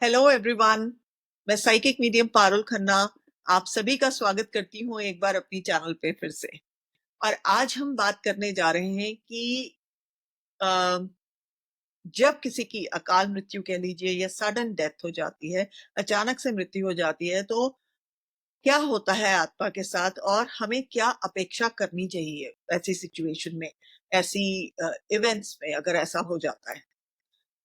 Hello everyone. मैं psychic medium Parul Khanna आप सभी का स्वागत करती हूँ एक बार अपनी चैनल पे फिर से। और आज हम बात करने जा रहे हैं कि अ, जब किसी की अकाल मृत्यु कह लीजिए या सडन डेथ हो जाती है, अचानक से मृत्यु हो जाती है, तो क्या होता है आत्मा के साथ और हमें क्या अपेक्षा करनी चाहिए ऐसी सिचुएशन में, ऐसी इवेंट्स में अगर ऐसा हो जाता है।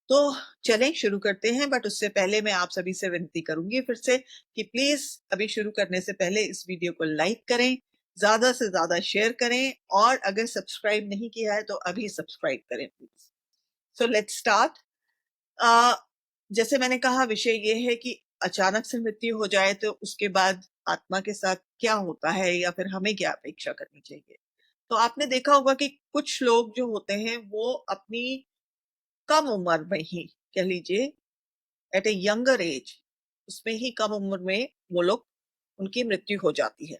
तो चलें शुरू करते हैं, बट उससे पहले मैं आप सभी से विनती करूंगी फिर से कि प्लीज अभी शुरू करने से पहले इस वीडियो को लाइक करें, ज्यादा से ज्यादा शेयर करें, और अगर सब्सक्राइब नहीं किया है तो अभी सब्सक्राइब करें प्लीज। So let's start. जैसे मैंने कहा, विषय ये है कि अचानक से मृत्यु हो जाए तो उसके बाद आत्मा के साथ क्या होता है या फिर हमें क्या अपेक्षा करनी चाहिए। तो आपने देखा होगा कि कुछ लोग जो होते हैं वो अपनी कम उम्र में ही, कह लीजिए एट ए यंगर एज, उसमें ही कम उम्र में वो लोग, उनकी मृत्यु हो जाती है।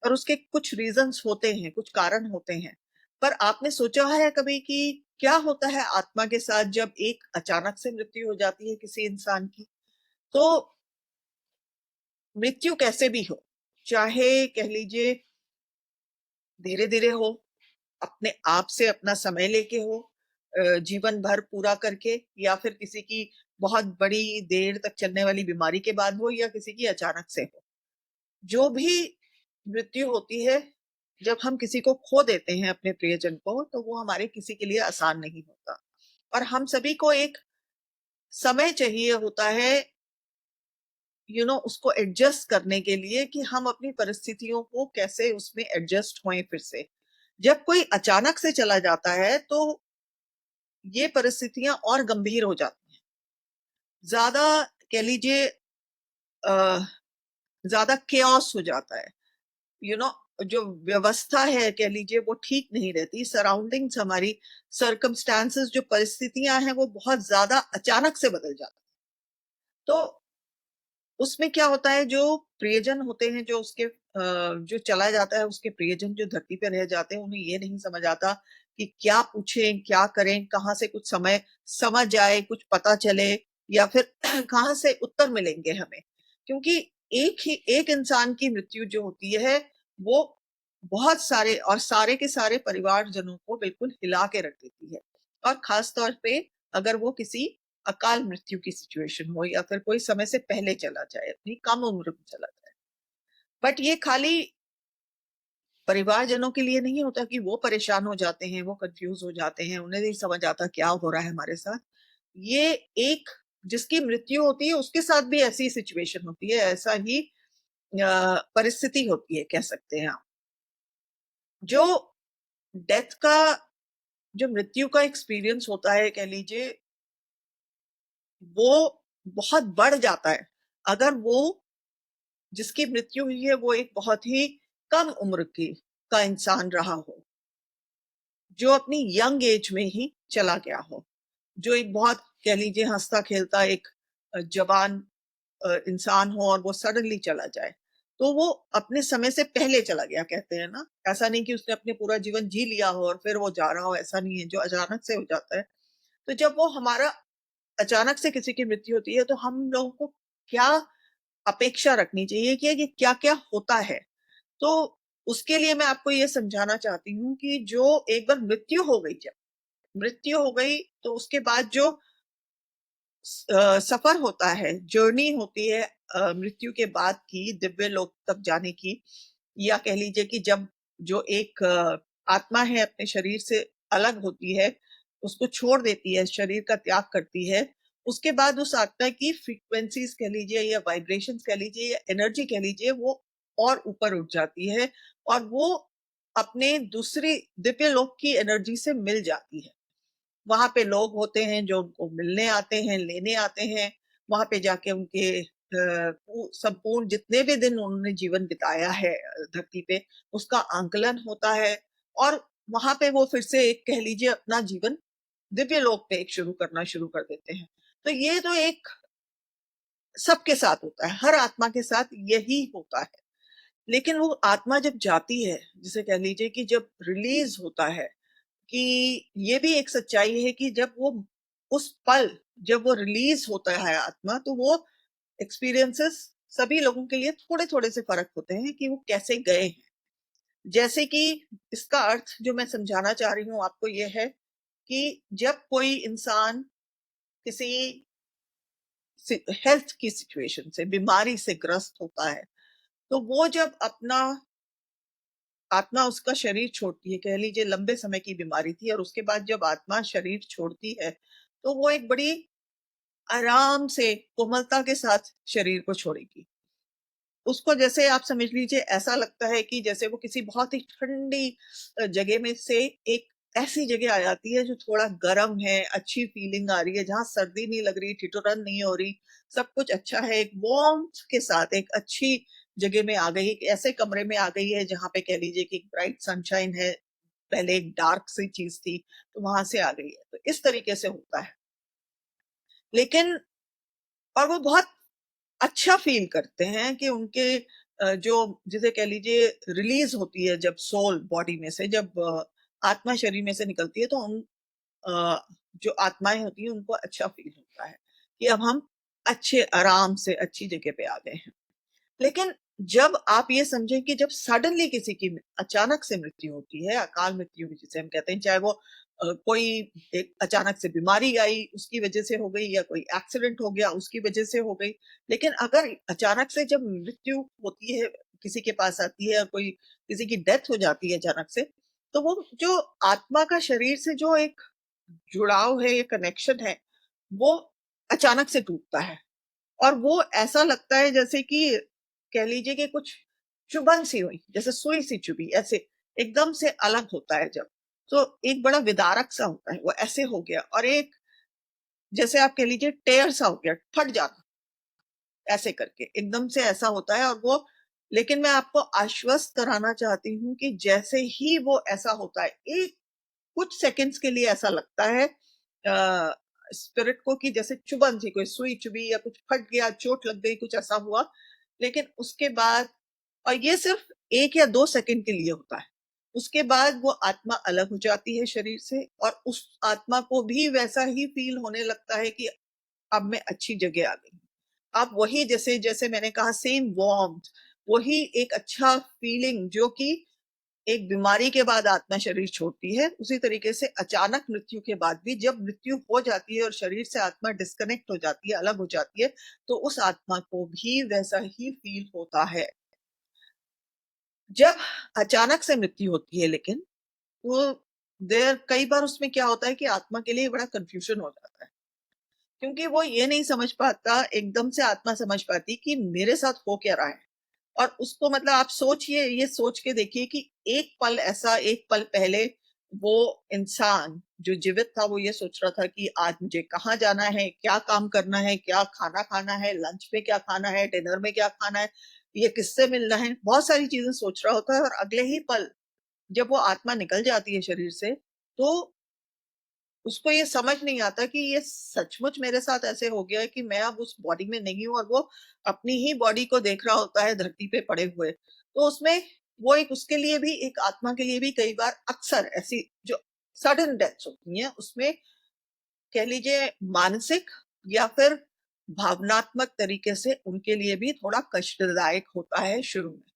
और उसके कुछ रीजंस होते हैं, कुछ कारण होते हैं। पर आपने सोचा है कभी कि क्या होता है आत्मा के साथ जब एक अचानक से मृत्यु हो जाती है किसी इंसान की। तो मृत्यु कैसे भी हो, चाहे कह लीजिए धीरे धीरे हो, अपने आप से अपना समय लेके हो, जीवन भर पूरा करके, या फिर किसी की बहुत बड़ी देर तक चलने वाली बीमारी के बाद हो, या किसी की अचानक से हो, जो भी मृत्यु होती है, जब हम किसी को खो देते हैं अपने प्रियजन को, तो वो हमारे किसी के लिए आसान नहीं होता। और हम सभी को एक समय चाहिए होता है, उसको एडजस्ट करने के लिए कि हम अपनी परिस्थितियों को कैसे उसमें एडजस्ट होएं फिर से। जब कोई अचानक से चला जाता है तो ये परिस्थितियां और गंभीर हो जाती हैं, ज्यादा कह लीजिए ज्यादा केओस हो जाता है। यू you नो जो व्यवस्था है कह लीजिए वो ठीक नहीं रहती, सराउंडिंग्स, हमारी सर्कमस्टांसेस, जो परिस्थितियां हैं वो बहुत ज्यादा अचानक से बदल जाती हैं। तो उसमें क्या होता है, जो प्रियजन होते हैं, जो उसके जो चला जाता है, उसके प्रियजन जो धरती पे रह जाते हैं, उन्हें ये नहीं समझ आता कि क्या पूछें, क्या करें, कहाँ से कुछ समय समझ आए, कुछ पता चले, या फिर कहाँ से उत्तर मिलेंगे हमें। क्योंकि एक इंसान की मृत्यु जो होती है वो बहुत सारे और सारे के सारे परिवारजनों को बिल्कुल हिला के रख देती है। और खास तौर पे अगर वो किसी अकाल मृत्यु की सिचुएशन हो, या फिर कोई समय से पहले चला जाए, अपनी कम उम्र में चला जाए। बट ये खाली परिवारजनों के लिए नहीं होता कि वो परेशान हो जाते हैं, वो कंफ्यूज हो जाते हैं, उन्हें नहीं समझ आता क्या हो रहा है हमारे साथ। ये एक जिसकी मृत्यु होती है उसके साथ भी ऐसी सिचुएशन होती है, ऐसा ही परिस्थिति होती है, कह सकते हैं आप। जो डेथ का, जो मृत्यु का एक्सपीरियंस होता है, कह लीजिए वो बहुत बढ़ जाता है अगर वो, जिसकी मृत्यु हुई है, वो एक बहुत ही कम उम्र की का इंसान रहा हो, जो अपनी यंग एज में ही चला गया हो, जो एक बहुत कह लीजिए हंसता खेलता एक जवान इंसान हो, और वो सडनली चला जाए, तो वो अपने समय से पहले चला गया, कहते हैं ना। ऐसा नहीं कि उसने अपने पूरा जीवन जी लिया हो और फिर वो जा रहा हो, ऐसा नहीं है। जो अचानक से हो जाता है, तो जब वो हमारा अचानक से किसी की मृत्यु होती है, तो हम लोगों को क्या अपेक्षा रखनी चाहिए कि क्या क्या होता है। तो उसके लिए मैं आपको ये समझाना चाहती हूँ कि जो एक बार मृत्यु हो गई, जब मृत्यु हो गई, तो उसके बाद जो सफर होता है, जर्नी होती है मृत्यु के बाद की, दिव्य लोक तक जाने की, या कह लीजिए कि जब जो एक आत्मा है अपने शरीर से अलग होती है, उसको छोड़ देती है, शरीर का त्याग करती है, उसके बाद उस आत्मा की फ्रीक्वेंसीज कह लीजिए, या वाइब्रेशंस कह लीजिए, या एनर्जी कह लीजिए, वो और ऊपर उठ जाती है, और वो अपने दूसरी दिव्य लोक की एनर्जी से मिल जाती है। वहां पे लोग होते हैं जो उनको मिलने आते हैं, लेने आते हैं। वहां पे जाके उनके संपूर्ण जितने भी दिन उन्होंने जीवन बिताया है धरती पे, उसका आंकलन होता है। और वहां पे वो फिर से एक कह लीजिए अपना जीवन दिव्य लोक पे एक शुरू करना शुरू कर देते हैं। तो ये तो एक सबके साथ होता है, हर आत्मा के साथ यही होता है। लेकिन वो आत्मा जब जाती है, जिसे कह लीजिए कि जब रिलीज होता है, कि ये भी एक सच्चाई है कि जब वो उस पल जब वो रिलीज होता है आत्मा, तो वो एक्सपीरियंसेस सभी लोगों के लिए थोड़े-थोड़े से फ़र्क होते हैं कि वो कैसे गए हैं। जैसे कि इसका अर्थ जो मैं समझाना चाह रही हूँ आपको ये है कि जब कोई इंसान किसी हेल्थ की सिचुएशन से, बीमारी से ग्रस्त होता है, तो वो जब अपना आत्मा उसका शरीर छोड़ती है, कह लीजिए लंबे समय की बीमारी थी और उसके बाद जब आत्मा शरीर छोड़ती है, तो वो एक बड़ी आराम से, कोमलता के साथ शरीर को छोड़ेगी। उसको जैसे आप समझ लीजिए ऐसा लगता है कि जैसे वो किसी बहुत ही ठंडी जगह में से एक ऐसी जगह आ जाती है जो थोड़ा गर्म है, अच्छी फीलिंग आ रही है, जहाँ सर्दी नहीं लग रही, ठिठुरन नहीं हो रही, सब कुछ अच्छा है, एक वार्म्थ के साथ एक अच्छी जगह में आ गई, एक ऐसे कमरे में आ गई है जहाँ पे कह लीजिए कि ब्राइट सनशाइन है, पहले एक डार्क सी चीज़ थी, तो वहाँ से आ गई है। तो इस तरीके से होता है। लेकिन और वो बहुत अच्छा फ़ील करते हैं कि उनके जो जिसे कह लीजिए रिलीज़ होती है जब सोल बॉडी में से, जब आत्मा शरीर में से निकलती है, तो अ, जो आत्माएँ होती हैं उनको अच्छा फ़ील होता है कि अब हम अच्छे आराम से अच्छी जगह पे आ गए हैं। लेकिन जब आप ये समझें कि जब सडनली किसी की अचानक से मृत्यु होती है, अकाल मृत्यु भी जिसे हम कहते हैं, चाहे वो कोई एक अचानक से बीमारी आई, उसकी वजह से हो गई, या कोई एक्सीडेंट हो गया, उसकी वजह से हो गई। लेकिन अगर अचानक से जब मृत्यु होती है, किसी के पास आती है और कोई किसी की डेथ हो जाती है अचानक से, तो वो जो आत्मा का शरीर से जो एक जुड़ाव है, ये कनेक्शन है, वो अचानक से टूटता है। और वो ऐसा लगता है जैसे कि कह लीजिए कि कुछ चुभन सी हुई, जैसे सुई सी चुभी, ऐसे एकदम से अलग होता है जब, तो एक बड़ा विदारक सा होता है, वो ऐसे हो गया। और एक जैसे आप कह लीजिए टेयर सा हो गया, फट जाना, ऐसे करके एकदम से ऐसा होता है। और वो, लेकिन मैं आपको आश्वस्त कराना चाहती हूँ कि जैसे ही वो ऐसा होता है, एक कुछ सेकंड्स के लिए ऐसा लगता है स्पिरिट को कि जैसे चुभन थी, कोई सुई चुभी या कुछ फट गया, चोट लग गई, कुछ ऐसा हुआ। लेकिन उसके बाद, और ये सिर्फ 1 या 2 सेकंड के लिए होता है। उसके बाद वो आत्मा अलग हो जाती है शरीर से, और उस आत्मा को भी वैसा ही फ़ील होने लगता है कि अब मैं अच्छी जगह आ गई हूँ। अब वही, जैसे जैसे मैंने कहा, सेम वार्म्थ, वही एक अच्छा फ़ीलिंग जो कि एक बीमारी के बाद आत्मा शरीर छोड़ती है, उसी तरीके से अचानक मृत्यु के बाद भी जब मृत्यु हो जाती है और शरीर से आत्मा डिस्कनेक्ट हो जाती है, अलग हो जाती है, तो उस आत्मा को भी वैसा ही फ़ील होता है। जब अचानक से मृत्यु होती है लेकिन, वो देयर कई बार उसमें क्या होता है कि आत्मा के लिए बड़ा कन्फ्यूज़न हो जाता है। क्योंकि वो ये नहीं समझ पाता, एकदम से आत्मा समझ पाती कि मेरे साथ हो क्या रहा है। और उसको, मतलब आप सोचिए, ये सोच के देखिए कि एक पल ऐसा, एक पल पहले वो इंसान जो जीवित था, वो ये सोच रहा था कि आज मुझे कहाँ जाना है, क्या काम करना है, क्या खाना खाना है, लंच में क्या खाना है, डिनर में क्या खाना है, ये किससे मिलना है, बहुत सारी चीजें सोच रहा होता है। और अगले ही पल जब वो आत्मा निकल जाती है शरीर से, तो उसको ये समझ नहीं आता कि ये सचमुच मेरे साथ ऐसे हो गया है कि मैं अब उस बॉडी में नहीं हूँ, और वो अपनी ही बॉडी को देख रहा होता है धरती पे पड़े हुए। तो उसमें वो एक, उसके लिए भी, एक आत्मा के लिए भी कई बार अक्सर ऐसी जो सडन डेथ्स होती हैं, उसमें कह लीजिए मानसिक या फिर भावनात्मक तरीके से उनके लिए भी थोड़ा कष्टदायक होता है शुरू में।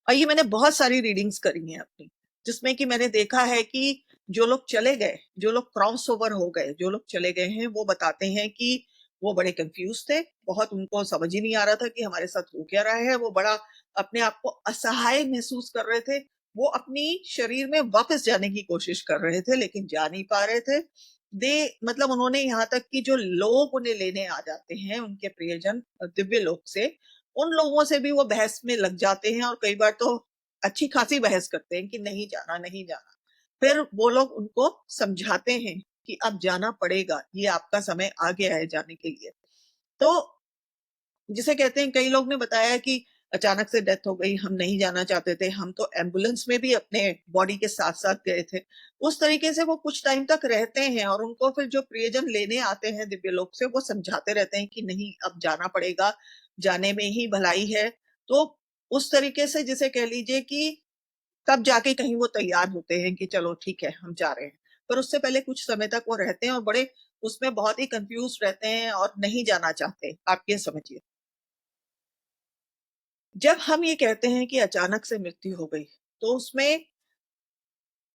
और ये मैंने बहुत सारी रीडिंग्स करी हैं अपनी, जिसमें कि मैंने देखा है कि जो लोग चले गए, जो लोग क्रॉस ओवर हो गए, जो लोग चले गए हैं, वो बताते हैं कि वो बड़े कंफ्यूज थे, बहुत उनको समझ ही नहीं आ रहा था कि हमारे साथ हो क्या रहा है। वो बड़ा अपने आप को असहाय महसूस कर रहे थे। वो अपनी शरीर में वापस जाने की कोशिश कर रहे थे, लेकिन जा नहीं पा रहे थे। दे मतलब उन्होंने, यहाँ तक कि जो लोग उन्हें लेने आ जाते हैं, उनके प्रियजन दिव्य लोक से, उन लोगों से भी वो बहस में लग जाते हैं, और कई बार तो अच्छी खासी बहस करते हैं कि नहीं जाना, नहीं जाना। फिर वो लोग उनको समझाते हैं कि अब जाना पड़ेगा, ये आपका समय आ गया है जाने के लिए। तो जिसे कहते हैं, कई लोग ने बताया कि अचानक से डेथ हो गई, हम नहीं जाना चाहते थे, हम तो एम्बुलेंस में भी अपने बॉडी के साथ-साथ गए थे। उस तरीके से वो कुछ टाइम तक रहते हैं, और उनको फिर जो प्रियजन लेने आते हैं दिव्य लोक से, वो समझाते रहते हैं कि नहीं, अब जाना पड़ेगा, जाने में ही भलाई है। तो उस तरीके से, जिसे कह लीजिए कि तब जाके कहीं वो तैयार होते हैं कि चलो ठीक है, हम जा रहे हैं। पर उससे पहले कुछ समय तक वो रहते हैं और बड़े उसमें बहुत ही कंफ्यूज रहते हैं और नहीं जाना चाहते। आप ये समझिए, जब हम ये कहते हैं कि अचानक से मृत्यु हो गई, तो उसमें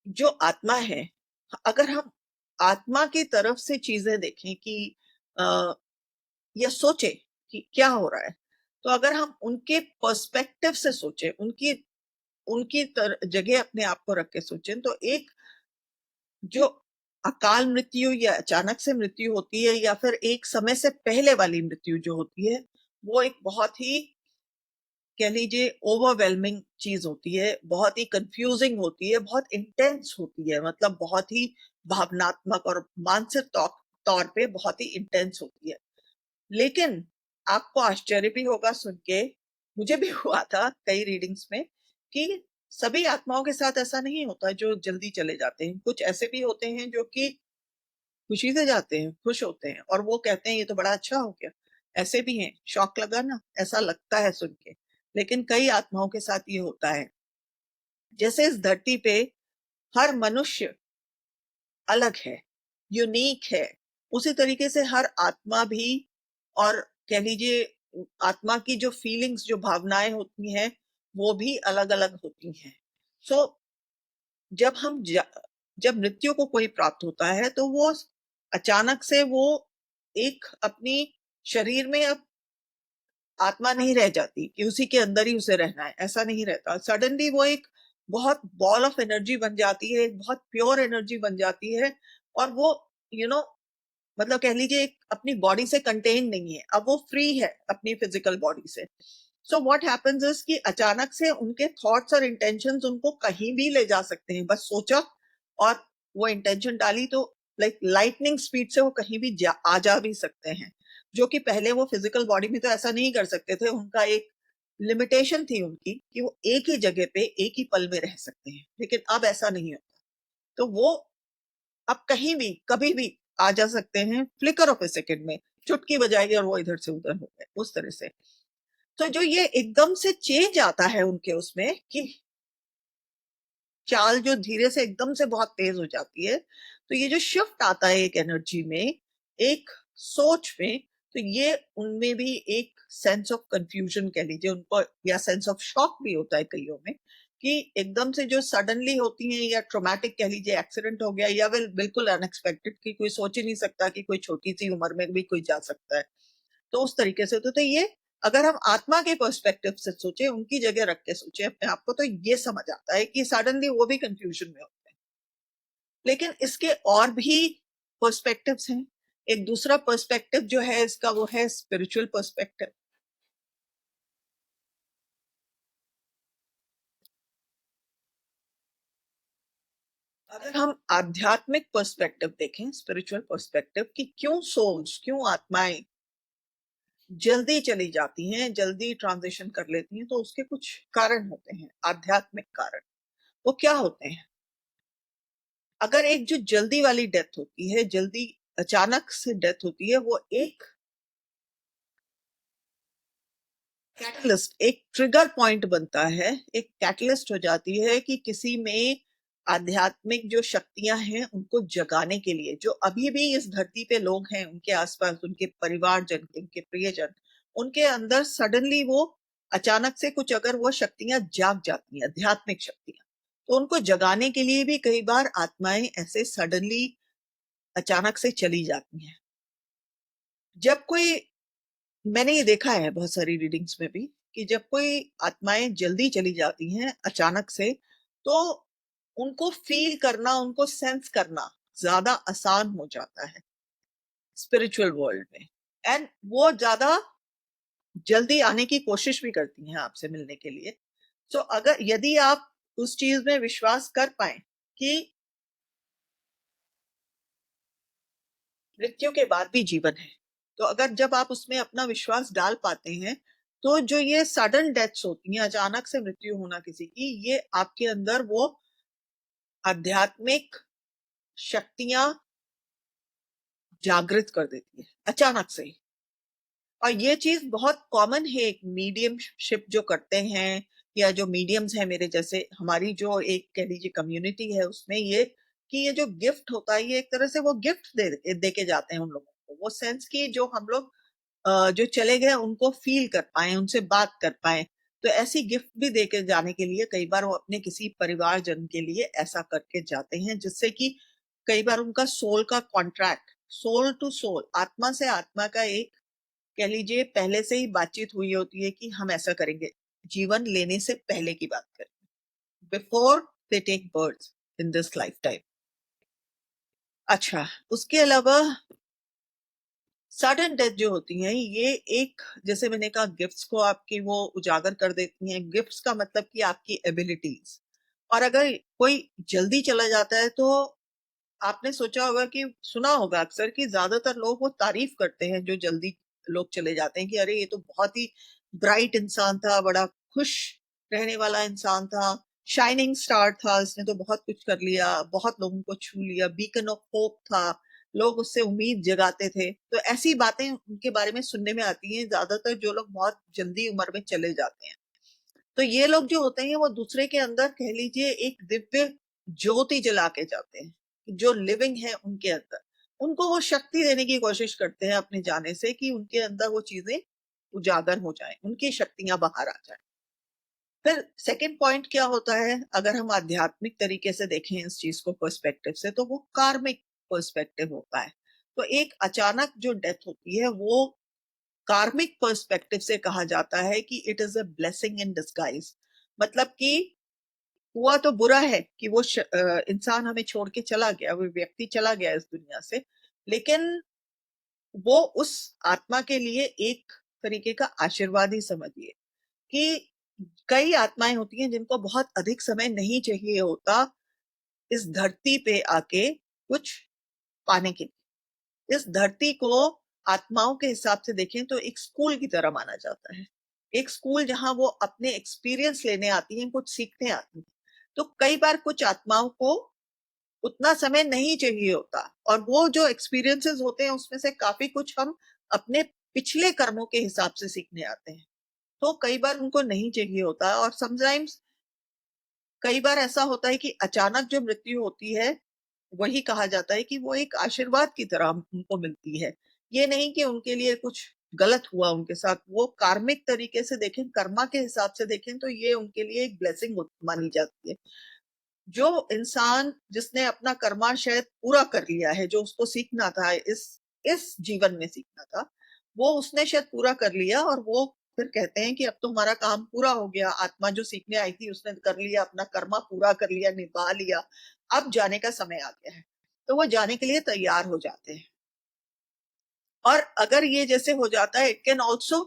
जो आत्मा है, अगर हम आत्मा की तरफ से चीजें देखें कि अ, या सोचें कि क्या हो रहा है, तो अगर हम उनके पर्सपेक्टिव से सोचें, उनकी उनकी जगह अपने आप को रख के सोचें, तो एक जो अकाल मृत्यु या अचानक से मृत्यु होती है या फिर एक समय से पहले वाली मृत्यु जो होती है, वो एक बहुत ही कह लीजिए ओवरवेलमिंग चीज होती है, बहुत ही कंफ्यूजिंग होती है, बहुत इंटेंस होती है, मतलब बहुत ही भावनात्मक और मानसिक तौर पे बहुत ही इंटेंस होती है। लेकिन आपको आश्चर्य भी होगा सुन के, मुझे भी हुआ था कई रीडिंग्स में, कि सभी आत्माओं के साथ ऐसा नहीं होता जो जल्दी चले जाते हैं। कुछ ऐसे भी होते हैं जो कि खुशी से जाते हैं, खुश होते हैं और वो कहते हैं ये तो बड़ा अच्छा हो गया। ऐसे भी हैं, शौक लगा ना, ऐसा लगता है सुन के। लेकिन कई आत्माओं के साथ ये होता है। जैसे इस धरती पे हर मनुष्य अलग है, यूनिक है, उसी तरीके से हर आत्मा भी, और कह लीजिए आत्मा की जो फीलिंग्स, जो भावनाएं होती हैं, वो भी अलग अलग होती हैं। सो जब जब मृत्यु को कोई प्राप्त होता है, तो वो अचानक से वो एक अपनी शरीर में अब आत्मा नहीं रह जाती कि उसी के अंदर ही उसे रहना है, ऐसा नहीं रहता। सडनली वो एक बहुत बॉल ऑफ एनर्जी बन जाती है, एक बहुत प्योर एनर्जी बन जाती है, और वो यू you नो मतलब कह लीजिए एक अपनी बॉडी से कंटेन नहीं है, अब वो फ्री है अपनी फिजिकल बॉडी से। सो व्हाट हैपेंस इज कि अचानक से उनके थॉट्स और इंटेंशंस उनको कहीं भी ले जा सकते हैं। बस सोचा और वो इंटेंशन डाली, तो लाइक लाइटनिंग स्पीड से वो कहीं भी आ जा भी सकते हैं, जो कि पहले वो फिजिकल बॉडी में तो ऐसा नहीं कर सकते थे। उनका एक लिमिटेशन थी उनकी कि वो एक ही जगह पे एक ही पल में रह सकते हैं, लेकिन अब ऐसा नहीं होता। तो वो अब कहीं भी कभी भी आ जा सकते हैं, फ्लिकर ऑफ ए सेकेंड में चुटकी बजाएगी और वो इधर से उधर हो गए, उस तरह से। तो जो ये एकदम से चेंज आता है उनके उसमें कि चाल जो धीरे से एकदम से बहुत तेज हो जाती है, तो ये जो शिफ्ट आता है एक एनर्जी में, एक सोच में, तो ये उनमें भी एक सेंस ऑफ कंफ्यूजन कह लीजिए उनको, या सेंस ऑफ शॉक भी होता है कईयों में, कि एकदम से जो सडनली होती हैं, या ट्रोमैटिक कह लीजिए, एक्सीडेंट हो गया, या बिल्कुल अनएक्सपेक्टेड कि कोई सोच ही नहीं सकता कि कोई छोटी सी उम्र में भी कोई जा सकता है। तो उस तरीके से तो ये अगर हम आत्मा के पर्सपेक्टिव से सोचे, उनकी जगह रख के सोचे अपने आप को, तो ये समझ आता है कि सडनली वो भी कंफ्यूजन में होते हैं। लेकिन इसके और भी पर्सपेक्टिव्स हैं। एक दूसरा पर्सपेक्टिव जो है इसका, वो है स्पिरिचुअल पर्सपेक्टिव। अगर हम आध्यात्मिक पर्सपेक्टिव देखें, स्पिरिचुअल पर्सपेक्टिव, कि क्यों सोल्स, क्यों आत्माएं जल्दी चली जाती हैं, जल्दी ट्रांजिशन कर लेती हैं, तो उसके कुछ कारण होते हैं, आध्यात्मिक कारण। वो क्या होते हैं? अगर एक जो जल्दी वाली डेथ होती है, जल्दी अचानक से डेथ होती है, वो एक कैटलिस्ट, एक ट्रिगर पॉइंट बनता है, एक कैटलिस्ट हो जाती है कि किसी में आध्यात्मिक जो शक्तियां हैं उनको जगाने के लिए, जो अभी भी इस धरती पे लोग हैं, उनके आसपास उनके परिवारजन, उनके प्रियजन, उनके अंदर सडनली वो अचानक से कुछ अगर वो शक्तियां जाग जाती हैं, आध्यात्मिक शक्तियां, तो उनको जगाने के लिए भी कई बार आत्माएं ऐसे सडनली अचानक से चली जाती हैं। जब कोई, मैंने ये देखा है बहुत सारी रीडिंग्स में भी, कि जब कोई आत्माएं जल्दी चली जाती हैं अचानक से, तो उनको फील करना, उनको सेंस करना ज्यादा आसान हो जाता है स्पिरिचुअल वर्ल्ड में। एंड वो ज्यादा जल्दी आने की कोशिश भी करती हैं आपसे मिलने के लिए। तो अगर यदि आप उस चीज में विश्वास कर पाए कि मृत्यु के बाद भी जीवन है, तो अगर जब आप उसमें अपना विश्वास डाल पाते हैं, तो जो ये सडन डेथ्स होती हैं, अचानक से मृत्यु होना किसी की, ये आपके अंदर वो आध्यात्मिक शक्तियां जागृत कर देती है अचानक से ही। और ये चीज बहुत कॉमन है, एक मीडियमशिप जो करते हैं, या जो मीडियम्स हैं मेरे जैसे, हमारी जो एक कह लीजिए कम्युनिटी है, उसमें ये कि ये जो गिफ्ट होता है, ये एक तरह से वो गिफ्ट दे के जाते हैं उन लोगों को, वो सेंस की जो हम लोग जो चले गए उनको फील कर पाए, उनसे बात कर पाए। तो ऐसी गिफ्ट भी दे के जाने के लिए कई बार वो अपने किसी परिवारजन के लिए ऐसा करके जाते हैं, जिससे कि कई बार उनका सोल का कॉन्ट्रैक्ट, सोल टू सोल, आत्मा से आत्मा का एक, कह लीजिए, पहले से ही बातचीत हुई होती है कि हम ऐसा करेंगे, जीवन लेने से पहले की बात करें, before they take birth in this life time. अच्छा, उसके अलावा सडन डेथ जो होती है, ये एक, जैसे मैंने कहा, गिफ्ट्स को आपकी वो उजागर कर देती हैं। गिफ्ट्स का मतलब कि आपकी एबिलिटीज। और अगर कोई जल्दी चला जाता है तो आपने सोचा होगा कि सुना होगा अक्सर कि ज्यादातर लोग वो तारीफ करते हैं जो जल्दी लोग चले जाते हैं कि अरे ये तो बहुत ही ब्राइट इंसान था, बड़ा खुश रहने वाला इंसान था, शाइनिंग स्टार था, इसने तो बहुत कुछ कर लिया, बहुत लोगों को छू लिया, बीकन ऑफ होप था, लोग उससे उम्मीद जगाते थे। तो ऐसी बातें उनके बारे में सुनने में आती हैं, ज्यादातर जो लोग बहुत जल्दी उम्र में चले जाते हैं। तो ये लोग जो होते हैं वो दूसरे के अंदर, कह लीजिए, एक दिव्य ज्योति जला के जाते हैं, जो लिविंग है उनके अंदर। उनको वो शक्ति देने की कोशिश करते हैं अपने जाने से कि उनके अंदर वो चीजें उजागर हो जाएं, उनकी शक्तियां बाहर आ जाएं। फिर सेकंड पॉइंट क्या होता है, अगर हम आध्यात्मिक तरीके से देखें इस चीज को पर्सपेक्टिव से, तो वो कार्मिक पर्सपेक्टिव होता है। तो एक अचानक जो डेथ होती है वो कार्मिक पर्सपेक्टिव से कहा जाता है कि it is a blessing in disguise. मतलब कि हुआ तो बुरा है कि वो इंसान हमें छोड़ के चला गया, वो व्यक्ति चला गया इस दुनिया से, लेकिन वो उस आत्मा के लिए एक तरीके का आशीर्वाद ही समझिए। कि कई आत्माएं होती हैं जिनको बहुत अधिक समय नहीं चाहिए होता इस धरती पे आके कुछ पाने के लिए। इस धरती को आत्माओं के हिसाब से देखें तो एक स्कूल की तरह माना जाता है, एक स्कूल जहां वो अपने एक्सपीरियंस लेने आती हैं, कुछ सीखने आती हैं। तो कई बार कुछ आत्माओं को उतना समय नहीं चाहिए होता, और वो जो एक्सपीरियंसेस होते हैं उसमें से काफी कुछ हम अपने पिछले कर्मों के हिसाब से सीखने आते हैं। तो कई बार उनको नहीं चाहिए होता, और समटाइम्स कई बार ऐसा होता है कि अचानक जो मृत्यु होती है, वही कहा जाता है कि वो एक आशीर्वाद की तरह उनको मिलती है। ये नहीं कि उनके लिए कुछ गलत हुआ उनके साथ, वो कार्मिक तरीके से देखें, कर्मा के हिसाब से देखें तो ये उनके लिए एक ब्लेसिंग मानी जाती है। जो इंसान जिसने अपना कर्मा शायद पूरा कर लिया है, जो उसको सीखना था इस जीवन में सीखना था, वो उसने शायद पूरा कर लिया, और वो फिर कहते हैं कि अब तो हमारा काम पूरा हो गया, आत्मा जो सीखने आई थी उसने कर लिया, अपना कर्मा पूरा कर लिया, निभा लिया, अब जाने का समय आ गया है। तो वो जाने के लिए तैयार हो जाते हैं। और अगर ये जैसे हो जाता है, इट कैन ऑल्सो,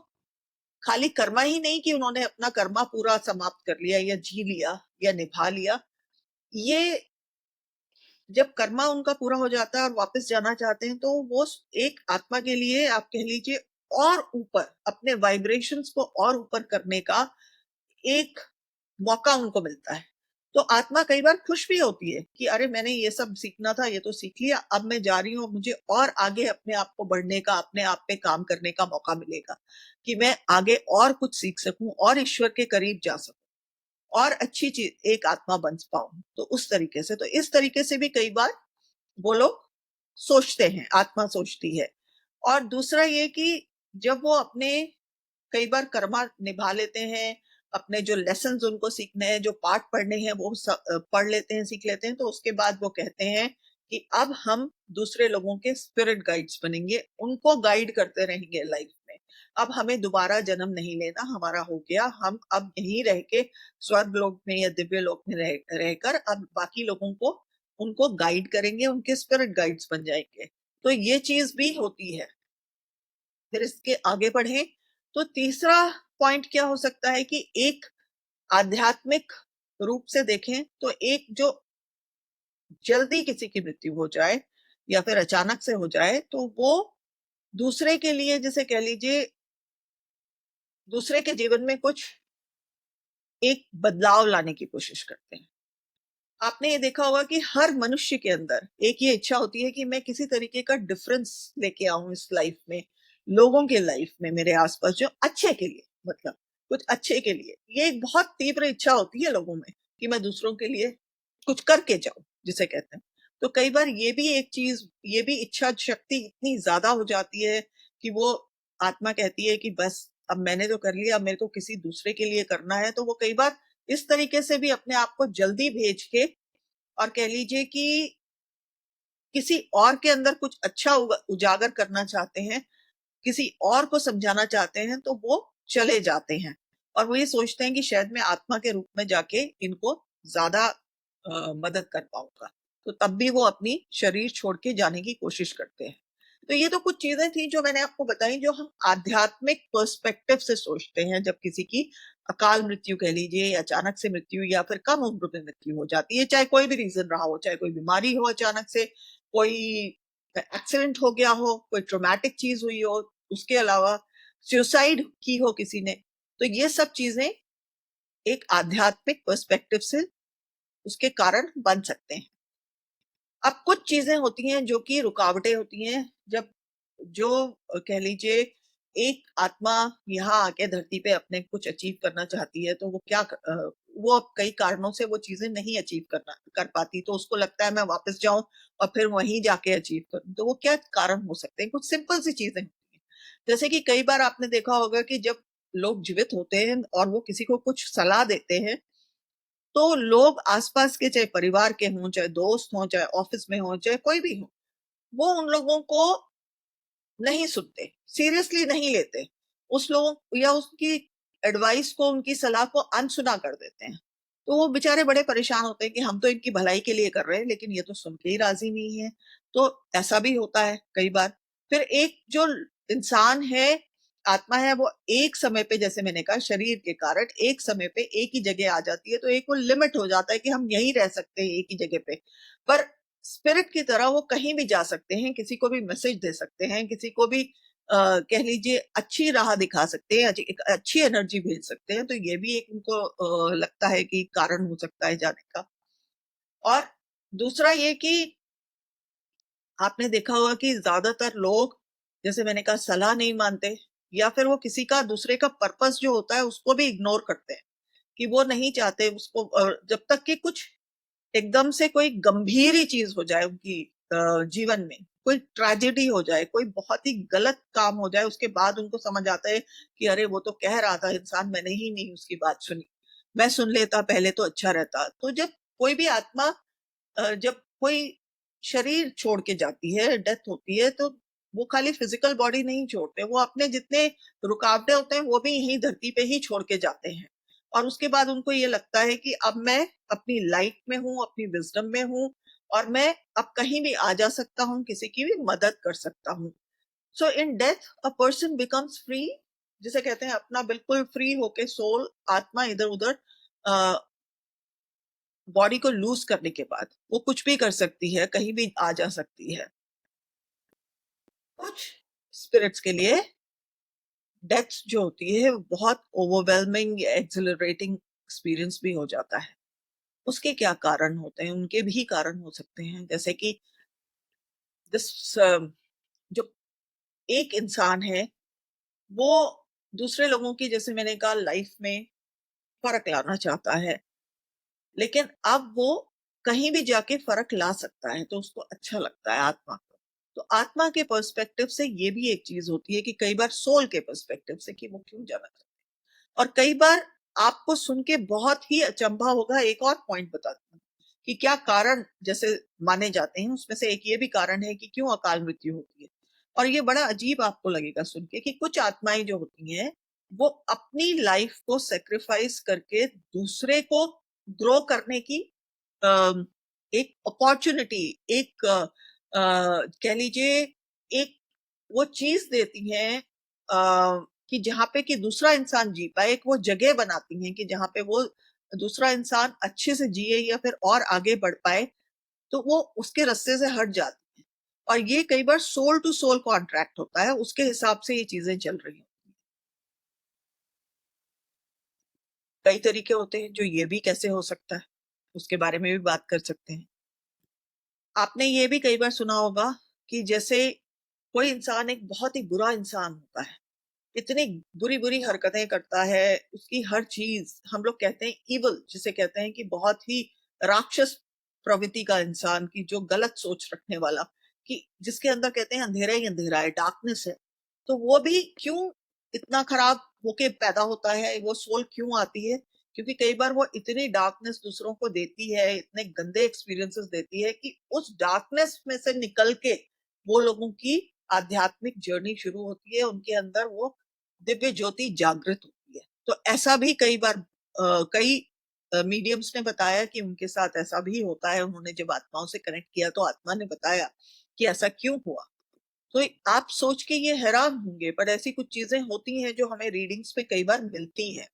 खाली कर्मा ही नहीं कि उन्होंने अपना कर्मा पूरा समाप्त कर लिया या जी लिया या निभा लिया, ये जब कर्मा उनका पूरा हो जाता है और वापस जाना चाहते हैं, तो वो एक आत्मा के लिए, आप कह लीजिए, और ऊपर अपने वाइब्रेशंस को और ऊपर करने का एक मौका उनको मिलता है। तो आत्मा कई बार खुश भी होती है कि अरे मैंने ये सब सीखना था, ये तो सीख लिया, अब मैं जा रही हूँ, मुझे और आगे अपने आप को बढ़ने का, अपने आप पे काम करने का मौका मिलेगा कि मैं आगे और कुछ सीख सकूं और ईश्वर के करीब जा सकूं और अच्छी चीज एक आत्मा बन पाऊं। तो उस तरीके से, तो इस तरीके से भी कई बार वो लोग सोचते हैं, आत्मा सोचती है। और दूसरा ये कि जब वो अपने कई बार कर्मा निभा लेते हैं, अपने जो लेसन्स उनको सीखने हैं, जो पाठ पढ़ने हैं, वो पढ़ लेते हैं, सीख लेते हैं, तो उसके बाद वो कहते हैं कि अब हम दूसरे लोगों के स्पिरिट गाइड्स बनेंगे, उनको गाइड करते रहेंगे लाइफ में। अब हमें दोबारा जन्म नहीं लेना, हमारा हो गया, हम अब यहीं रह के स्वर्ग लोक में या दिव्य लोक में रहकर अब बाकी लोगों को, उनको गाइड करेंगे, उनके स्पिरिट गाइड्स बन जाएंगे। तो ये चीज भी होती है। फिर इसके आगे बढ़े तो तीसरा पॉइंट क्या हो सकता है कि एक आध्यात्मिक रूप से देखें तो एक जो जल्दी किसी की मृत्यु हो जाए या फिर अचानक से हो जाए, तो वो दूसरे के लिए, जैसे कह लीजिए, दूसरे के जीवन में कुछ एक बदलाव लाने की कोशिश करते हैं। आपने ये देखा होगा कि हर मनुष्य के अंदर एक ये इच्छा होती है कि मैं किसी तरीके का डिफरेंस लेके आऊं इस लाइफ में, लोगों के लाइफ में, मेरे आसपास, जो अच्छे के लिए, मतलब कुछ अच्छे के लिए। ये एक बहुत तीव्र इच्छा होती है लोगों में कि मैं दूसरों के लिए कुछ करके जाऊं, जिसे कहते हैं। तो कई बार ये भी इच्छा शक्ति इतनी ज्यादा हो जाती है कि वो आत्मा कहती है कि बस अब मैंने तो कर लिया, अब मेरे को किसी दूसरे के लिए करना है। तो वो कई बार इस तरीके से भी अपने आप को जल्दी भेज के और कह लीजिए कि किसी और के अंदर कुछ अच्छा उजागर करना चाहते हैं, किसी और को समझाना चाहते हैं, तो वो चले जाते हैं और वो ये सोचते हैं कि शायद मैं आत्मा के रूप में जाके इनको ज्यादा मदद कर पाऊंगा। तो तब भी वो अपनी शरीर छोड़ के जाने की कोशिश करते हैं। तो ये तो कुछ चीजें थी जो मैंने आपको बताई, जो हम आध्यात्मिक पर्सपेक्टिव से सोचते हैं जब किसी की अकाल मृत्यु कह लीजिए, या अचानक से मृत्यु, या फिर कम उम्र में मृत्यु हो जाती है, चाहे कोई भी रीजन रहा हो, चाहे कोई बीमारी हो अचानक से, कोई एक्सीडेंट हो गया हो, कोई ट्रोमैटिक चीज हुई हो, उसके अलावा सुसाइड की हो किसी ने। तो ये सब चीजें एक आध्यात्मिक पर्सपेक्टिव से उसके कारण बन सकते हैं। अब कुछ चीजें होती हैं जो कि रुकावटें होती हैं, जब जो कह लीजिए एक आत्मा यहाँ आके धरती पे अपने कुछ अचीव करना चाहती है, तो वो अब कई कारणों से वो चीजें नहीं अचीव कर पाती, तो उसको लगता है मैं वापस जाऊं और फिर वहीं जाके अचीव करूं। तो वो क्या कारण हो सकते हैं? कुछ सिंपल सी चीजें होती हैं। जैसे कि कई बार आपने देखा होगा कि जब लोग जीवित होते हैं और वो किसी को कुछ सलाह देते हैं, तो लोग आसपास के, चाहे परिवार के हों, चाहे दोस्त हों, चाहे ऑफिस में हों, चाहे कोई भी हो, वो उन लोगों को नहीं सुनते, सीरियसली नहीं लेते। उस लोगों या उसकी एडवाइस को, उनकी सलाह को अनसुना कर देते हैं। तो वो बेचारे बड़े परेशान होते हैं कि हम तो इनकी भलाई के लिए कर रहे हैं, लेकिन ये तो सुन के ही राजी नहीं है। तो ऐसा भी होता है कई बार। फिर एक जो इंसान है, आत्मा है, वो एक समय पे, जैसे मैंने कहा, शरीर के कारण एक समय पे एक ही जगह आ जाती है, तो एक वो लिमिट हो जाता है कि हम यहीं रह सकते हैं एक ही जगह पे। पर स्पिरिट की तरह वो कहीं भी जा सकते हैं, किसी को भी मैसेज दे सकते हैं, किसी को भी कह लीजिए अच्छी राह दिखा सकते हैं, एक अच्छी एनर्जी भेज सकते हैं। तो ये भी एक उनको लगता है कि कारण हो सकता है जाने का। और दूसरा ये कि आपने देखा होगा कि ज्यादातर लोग, जैसे मैंने कहा, सलाह नहीं मानते, या फिर वो किसी का, दूसरे का पर्पस जो होता है उसको भी इग्नोर करते हैं, कि वो नहीं चाहते उसको, जब तक कि कुछ एकदम से कोई गंभीर ही चीज हो जाए उनकी जीवन में, कोई ट्रेजेडी हो जाए, कोई बहुत ही गलत काम हो जाए, उसके बाद उनको समझ आता है कि अरे वो तो कह रहा था इंसान, मैंने ही नहीं उसकी बात सुनी, मैं सुन लेता पहले तो अच्छा रहता। तो जब कोई भी आत्मा, जब कोई शरीर छोड़ के जाती है, डेथ होती है, तो वो खाली फिजिकल बॉडी नहीं छोड़ते, वो अपने जितने रुकावटें होते हैं वो भी यहीं धरती पे ही छोड़ के जाते हैं। और उसके बाद उनको ये लगता है कि अब मैं अपनी लाइफ में हूँ, अपनी विजडम में हूँ, और मैं अब कहीं भी आ जा सकता हूँ, किसी की भी मदद कर सकता हूँ। So in death a person becomes free, जिसे कहते हैं अपना बिल्कुल फ्री होके, सोल, आत्मा इधर उधर बॉडी को लूज करने के बाद वो कुछ भी कर सकती है, कहीं भी आ जा सकती है। कुछ स्पिरिट्स के लिए डेथ जो होती है वो बहुत ओवरवेलमिंग या एक्सिलरेटिंग एक्सपीरियंस भी हो जाता है। उसके क्या कारण होते हैं? उनके भी कारण हो सकते हैं, जैसे कि जिस जो एक इंसान है, वो दूसरे लोगों की, जैसे मैंने कहा, लाइफ में फर्क लाना चाहता है, लेकिन अब वो कहीं भी जाके फर्क ला सकता है, तो उसको अच्छा लगता है आत्मा को। तो आत्मा के पर्सपेक्टिव से ये भी एक चीज होती है कि कई बार सोल के पर्सपेक्टिव से, कि वो क्यों जाना चाहता है। और कई बार आपको सुन के बहुत ही अचंभा होगा, एक और पॉइंट बताती हूँ कि क्या कारण जैसे माने जाते हैं, उसमें से एक ये भी कारण है कि क्यों अकाल मृत्यु होती है। और ये बड़ा अजीब आपको लगेगा सुन के कि कुछ आत्माएं जो होती हैं, वो अपनी लाइफ को सेक्रीफाइस करके दूसरे को ग्रो करने की अम, एक अपॉर्चुनिटी, एक कह लीजिए एक वो चीज देती हैं, कि जहाँ पे कि दूसरा इंसान जी पाए, एक वो जगह बनाती हैं कि जहाँ पे वो दूसरा इंसान अच्छे से जिए या फिर और आगे बढ़ पाए, तो वो उसके रास्ते से हट जाती है। और ये कई बार सोल टू सोल कॉन्ट्रैक्ट होता है, उसके हिसाब से ये चीजें चल रही हैं। कई तरीके होते हैं जो ये भी कैसे हो सकता है, उसके बारे में भी बात कर सकते हैं। आपने ये भी कई बार सुना होगा कि जैसे कोई इंसान एक बहुत ही बुरा इंसान होता है, इतनी बुरी बुरी हरकतें करता है, उसकी हर चीज, हम लोग कहते हैं इवल, जिसे कहते हैं कि बहुत ही राक्षस प्रवृत्ति का इंसान की जो गलत सोच रखने वाला, कि जिसके अंदर कहते हैं अंधेरा ही अंधेरा है, डार्कनेस है, तो वो भी क्यों इतना खराब होके पैदा होता है, वो सोल क्यों आती है? क्योंकि कई बार वो इतनी डार्कनेस दूसरों को देती है, इतने गंदे एक्सपीरियंसेस देती है कि उस डार्कनेस में से निकल के वो लोगों की आध्यात्मिक जर्नी शुरू होती है, उनके अंदर वो दिव्य ज्योति जागृत होती है। तो ऐसा भी कई बार कई मीडियम्स ने बताया कि उनके साथ ऐसा भी होता है। उन्होंने जब आत्माओं से कनेक्ट किया तो आत्मा ने बताया कि ऐसा क्यों हुआ। तो आप सोच के ये हैरान होंगे, पर ऐसी कुछ चीजें होती हैं जो हमें रीडिंग्स में कई बार मिलती हैं।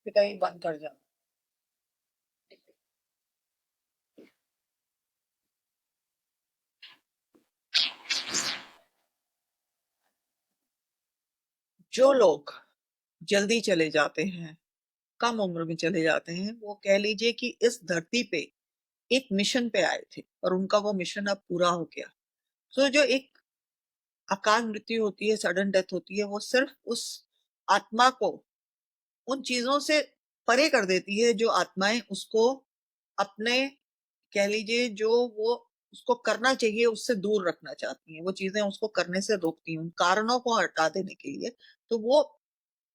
बेटा ये बंद कर जा। जो लोग जल्दी चले जाते हैं, कम उम्र में चले जाते हैं, वो कह लीजिए कि इस धरती पे एक मिशन पे आए थे और उनका वो मिशन अब पूरा हो गया। तो जो एक अकाल मृत्यु होती है, सडन डेथ होती है, वो सिर्फ उस आत्मा को उन चीजों से परे कर देती है जो आत्माएं उसको अपने, कह लीजिए, जो वो उसको करना चाहिए उससे दूर रखना चाहती हैं, वो चीजें उसको करने से रोकती हैं, उन कारणों को हटा देने के लिए। तो वो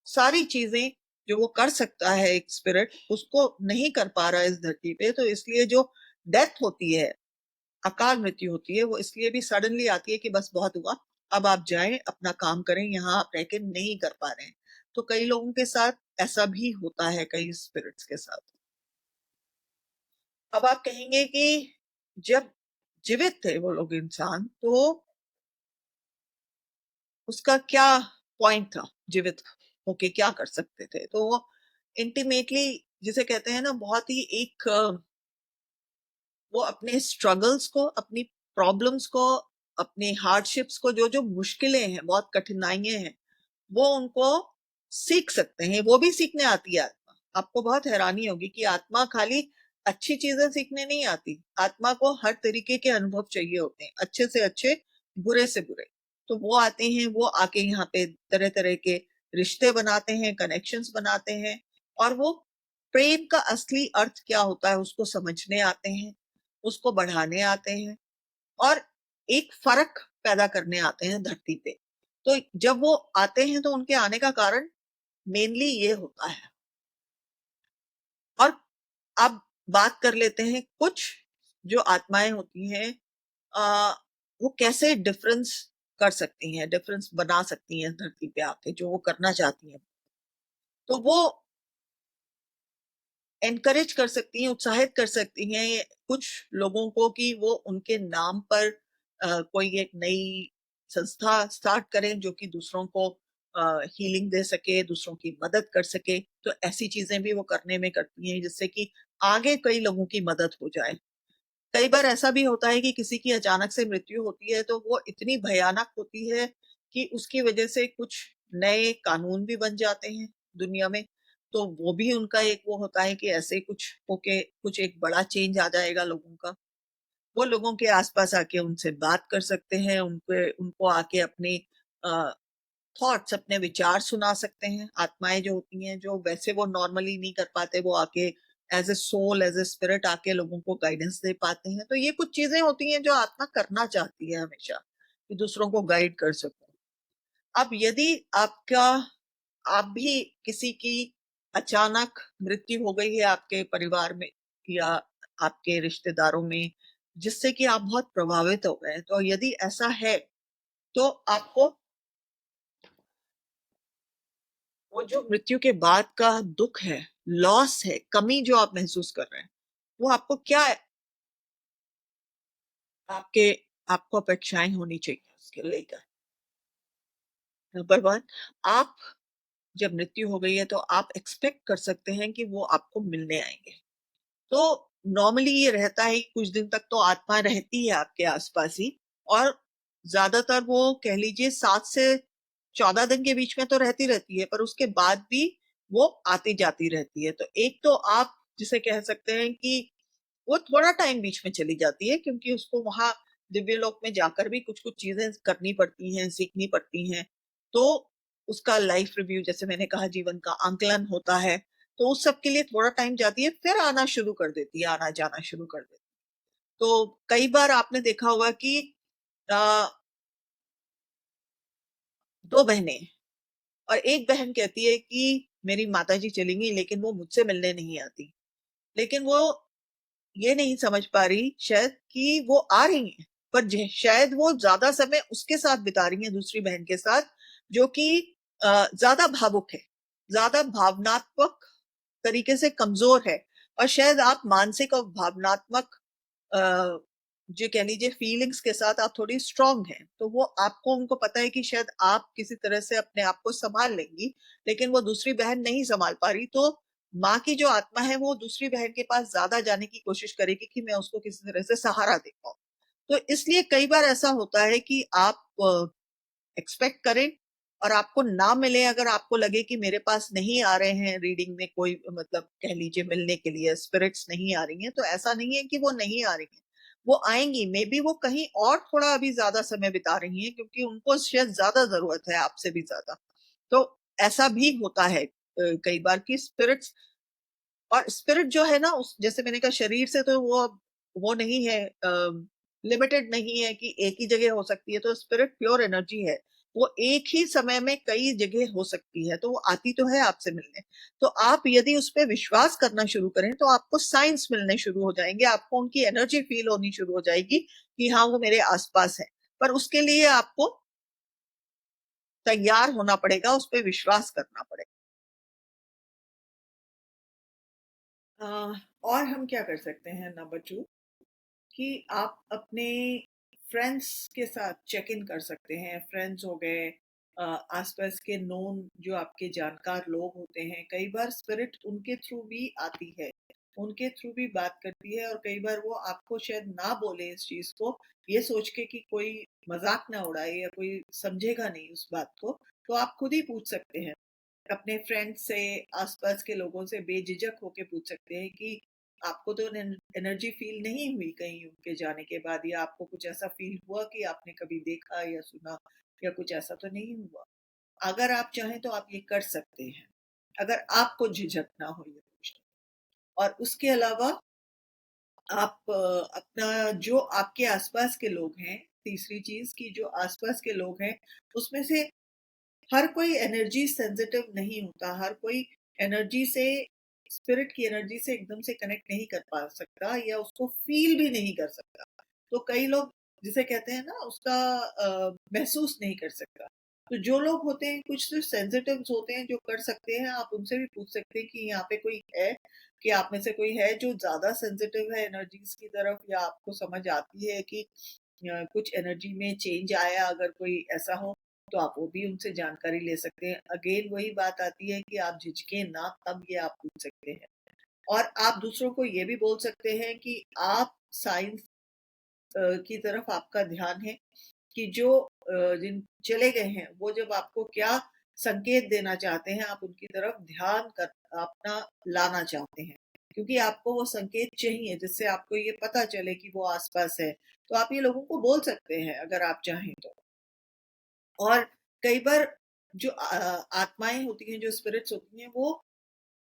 सारी चीजें जो वो कर सकता है एक स्पिरिट, उसको नहीं कर पा रहा है इस धरती पे, तो इसलिए जो डेथ होती है, अकाल मृत्यु होती है, वो इसलिए भी सडनली आती है कि बस बहुत हुआ, अब आप जाएं अपना काम करें, यहाँ आप रह के नहीं कर पा रहे हैं। तो कई लोगों के साथ ऐसा भी होता है, कई स्पिरिट्स के साथ। अब आप कहेंगे कि जब जीवित थे वो लोग इंसान, तो उसका क्या पॉइंट था, जीवित होके क्या कर सकते थे? तो वो इंटीमेटली, जिसे कहते हैं ना, बहुत ही एक वो अपने स्ट्रगल्स को, अपनी प्रॉब्लम्स को, अपनी हार्डशिप्स को, जो जो मुश्किलें हैं, बहुत कठिनाइयां हैं, वो उनको सीख सकते हैं। वो भी सीखने आती है आत्मा। आपको बहुत हैरानी होगी कि आत्मा खाली अच्छी चीजें सीखने नहीं आती, आत्मा को हर तरीके के अनुभव चाहिए होते हैं, अच्छे से अच्छे, बुरे से बुरे। तो वो आते हैं, वो आके यहाँ पे तरह तरह के रिश्ते बनाते हैं, कनेक्शंस बनाते हैं, और वो प्रेम का असली अर्थ क्या होता है उसको समझने आते हैं, उसको बढ़ाने आते हैं, और एक फर्क पैदा करने आते हैं धरती पे। तो जब वो आते हैं तो उनके आने का कारण मेनली ये होता है। और अब बात कर लेते हैं कुछ जो आत्माएं होती हैं, आ, वो कैसे डिफरेंस कर सकती हैं, डिफरेंस बना सकती हैं धरती पे आके, जो वो करना चाहती हैं। तो वो एनकरेज कर सकती हैं, उत्साहित कर सकती हैं कुछ लोगों को कि वो उनके नाम पर कोई एक नई संस्था स्टार्ट करें जो कि दूसरों को हीलिंग दे सके, दूसरों की मदद कर सके। तो ऐसी चीजें भी वो करने में करती हैं जिससे कि आगे कई लोगों की मदद हो जाए। कई बार ऐसा भी होता है कि किसी की अचानक से मृत्यु होती है तो वो इतनी भयानक होती है कि उसकी वजह से कुछ नए कानून भी बन जाते हैं दुनिया में। तो वो भी उनका एक वो होता है कि ऐसे कुछ होके कुछ एक बड़ा चेंज आ जाएगा लोगों का। वो लोगों के आसपास आके उनसे बात कर सकते हैं, उनके उनको आके अपने थॉट्स, अपने विचार सुना सकते हैं। आत्माएं जो होती हैं, जो वैसे वो नॉर्मली नहीं कर पाते, वो आके as a soul, as a spirit आके लोगों को गाइडेंस दे पाते हैं। तो ये कुछ चीजें होती हैं जो आत्मा करना चाहती है हमेशा, कि दूसरों को गाइड कर सकूँ। अब यदि आप भी किसी की अचानक मृत्यु हो गई है आपके परिवार में या आपके रिश्तेदारों में, जिससे कि आप बहुत प्रभावित हो गए, तो यदि ऐसा है, तो आपको वो जो मृत्यु के बाद का दुःख है, लॉस है, कमी जो आप महसूस कर रहे हैं, वो आपको क्या आपके आपको अपेक्षाएँ होनी चाहिए उसके लेकर? नंबर 1, आप जब मृत्यु हो गई है तो आप एक्सपेक्ट कर सकते हैं कि वो आपको मिलने आएँगे। तो नॉर्मली ये रहता है कि कुछ दिन तक तो आत्मा रहती है आपके आसपास ही, और ज्यादातर वो कह लीजिए 7 से 14 दिन के बीच में तो रहती रहती है, पर उसके बाद भी वो आती जाती रहती है। तो एक तो आप जिसे कह सकते हैं कि वो थोड़ा टाइम बीच में चली जाती है, क्योंकि उसको वहां दिव्य लोक में जाकर भी कुछ कुछ चीजें करनी पड़ती हैं, सीखनी पड़ती हैं। तो उसका लाइफ रिव्यू, जैसे मैंने कहा, जीवन का आंकलन होता है। तो उस सब के लिए थोड़ा टाइम जाती है, फिर आना शुरू कर देती है, आना जाना शुरू कर देती है। तो कई बार आपने देखा होगा कि आ, 2 बहनें, और एक बहन कहती है कि मेरी माताजी चली गई लेकिन वो मुझसे मिलने नहीं आती। लेकिन वो ये नहीं समझ पा रही शायद कि वो आ रही हैं, पर शायद वो ज्यादा समय उसके साथ बिता रही हैं, दूसरी बहन के साथ, जो कि ज्यादा भावुक है, ज्यादा भावनात्मक तरीके से कमजोर है। और शायद आप मानसिक और भावनात्मक अ, जो कह लीजिए फीलिंग्स के साथ आप थोड़ी स्ट्रांग हैं, तो वो आपको उनको पता है कि शायद आप किसी तरह से अपने आप को संभाल लेंगी, लेकिन वो दूसरी बहन नहीं संभाल पा रही। तो माँ की जो आत्मा है वो दूसरी बहन के पास ज्यादा जाने की कोशिश करेगी कि मैं उसको किसी तरह से सहारा दे पाऊं। तो इसलिए कई बार ऐसा होता है कि आप एक्सपेक्ट करें और आपको ना मिले, अगर आपको लगे कि मेरे पास नहीं आ रहे हैं रीडिंग में कोई, मतलब कह लीजिए मिलने के लिए स्पिरिट्स नहीं आ रही हैं, तो ऐसा नहीं है कि वो नहीं आ रही हैं, वो आएंगी। मे बी वो कहीं और थोड़ा अभी ज्यादा समय बिता रही हैं, क्योंकि उनको शायद ज्यादा जरूरत है आपसे भी ज्यादा। तो ऐसा भी होता है कई बार कि स्पिरिट्स, और स्पिरिट जो है ना, उस जैसे मैंने कहा, शरीर से तो वो नहीं है, लिमिटेड नहीं है कि एक ही जगह हो सकती है। तो स्पिरिट प्योर एनर्जी है, वो एक ही समय में कई जगह हो सकती है, तो वो आती तो है आपसे मिलने। तो आप यदि उस पर विश्वास करना शुरू करें तो आपको साइंस मिलने शुरू हो जाएंगे, आपको उनकी एनर्जी फील होनी शुरू हो जाएगी कि हाँ वो मेरे आसपास है। पर उसके लिए आपको तैयार होना पड़ेगा, उस पर विश्वास करना पड़ेगा। अ, और हम क्या कर सकते हैं नंबर 2, कि आप अपने फ्रेंड्स के साथ चेक इन कर सकते हैं। फ्रेंड्स हो गए, आसपास के नोन जो आपके जानकार लोग होते हैं, कई बार स्पिरिट उनके थ्रू भी आती है, उनके थ्रू भी बात करती है। और कई बार वो आपको शायद ना बोले इस चीज को, ये सोच के कि कोई मजाक ना उड़ाए या कोई समझेगा नहीं उस बात को, तो आप खुद ही पूछ सकते हैं अपने फ्रेंड से, आसपास के लोगों से बेझिझक होके पूछ सकते हैं कि आपको तो एनर्जी फील नहीं हुई कहीं उनके जाने के बाद, या आपको कुछ ऐसा फील हुआ कि आपने कभी देखा या सुना, या कुछ ऐसा तो नहीं हुआ। अगर आप चाहें तो आप ये कर सकते हैं, अगर आपको झिझक ना हो ये पूछने। और उसके अलावा आप अपना जो आपके आसपास के लोग हैं, तीसरी चीज कि जो आसपास के लोग हैं उसमें से हर कोई एनर्जी सेंसिटिव नहीं होता, हर कोई एनर्जी से, स्पिरिट की एनर्जी से एकदम से कनेक्ट नहीं कर पा सकता, या उसको फील भी नहीं कर सकता। तो कई लोग जिसे कहते हैं ना, उसका महसूस नहीं कर सकता। तो जो लोग होते हैं कुछ तो सेंसिटिव होते हैं जो कर सकते हैं, आप उनसे भी पूछ सकते हैं कि यहाँ पे कोई है, कि आप में से कोई है जो ज्यादा सेंसिटिव है एनर्जीज की तरफ, या आपको समझ आती है कि कुछ एनर्जी में चेंज आया, अगर कोई ऐसा हो तो आप वो भी उनसे जानकारी ले सकते हैं। अगेन वही बात आती है कि आप झिझके ना, तब ये आप पूछ सकते हैं। और आप दूसरों को ये भी बोल सकते हैं कि आप साइंस की तरफ आपका ध्यान है, कि जो जिन चले गए हैं वो जब आपको क्या संकेत देना चाहते हैं, आप उनकी तरफ ध्यान कर अपना लाना चाहते हैं, क्योंकि आपको वो संकेत चाहिए जिससे आपको ये पता चले कि वो आसपास है। तो आप ये लोगों को बोल सकते हैं अगर आप चाहें तो। और कई बार जो आत्माएं होती हैं, जो स्पिरिट्स होती हैं, वो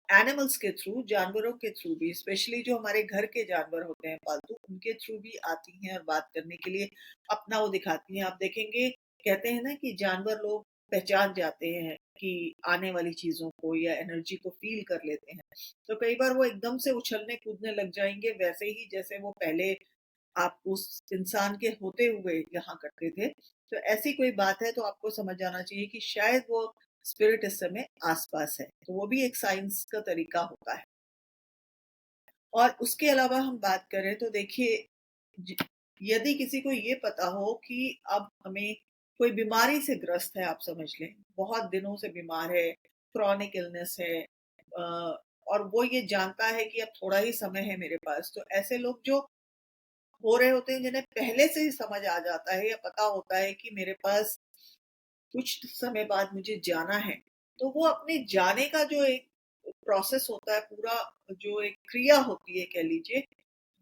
एनिमल्स के थ्रू, जानवरों के थ्रू भी, स्पेशली जो हमारे घर के जानवर होते हैं पालतू, उनके थ्रू भी आती हैं और बात करने के लिए अपना वो दिखाती हैं। आप देखेंगे, कहते हैं ना कि जानवर लोग पहचान जाते हैं कि आने वाली चीजों को या एनर्जी को फील कर लेते हैं। तो कई बार वो एकदम से उछलने कूदने लग जाएंगे, वैसे ही जैसे वो पहले आप उस इंसान के होते हुए यहाँ करते थे। तो ऐसी कोई बात है तो आपको समझ जाना चाहिए कि शायद वो स्पिरिट इस समय आसपास है। तो वो भी एक साइंस का तरीका होता है। और उसके अलावा हम बात करें तो देखिए, यदि किसी को ये पता हो कि अब हमें कोई बीमारी से ग्रस्त है, आप समझ लें बहुत दिनों से बीमार है, क्रॉनिक इलनेस है, और वो ये जानता है कि अब थोड़ा ही समय है मेरे पास, तो ऐसे लोग जो हो रहे होते हैं, जिन्हें पहले से ही समझ आ जाता है या पता होता है कि मेरे पास कुछ समय बाद मुझे जाना है, तो वो अपने जाने का जो एक प्रोसेस होता है, पूरा जो एक क्रिया होती है कह लीजिए,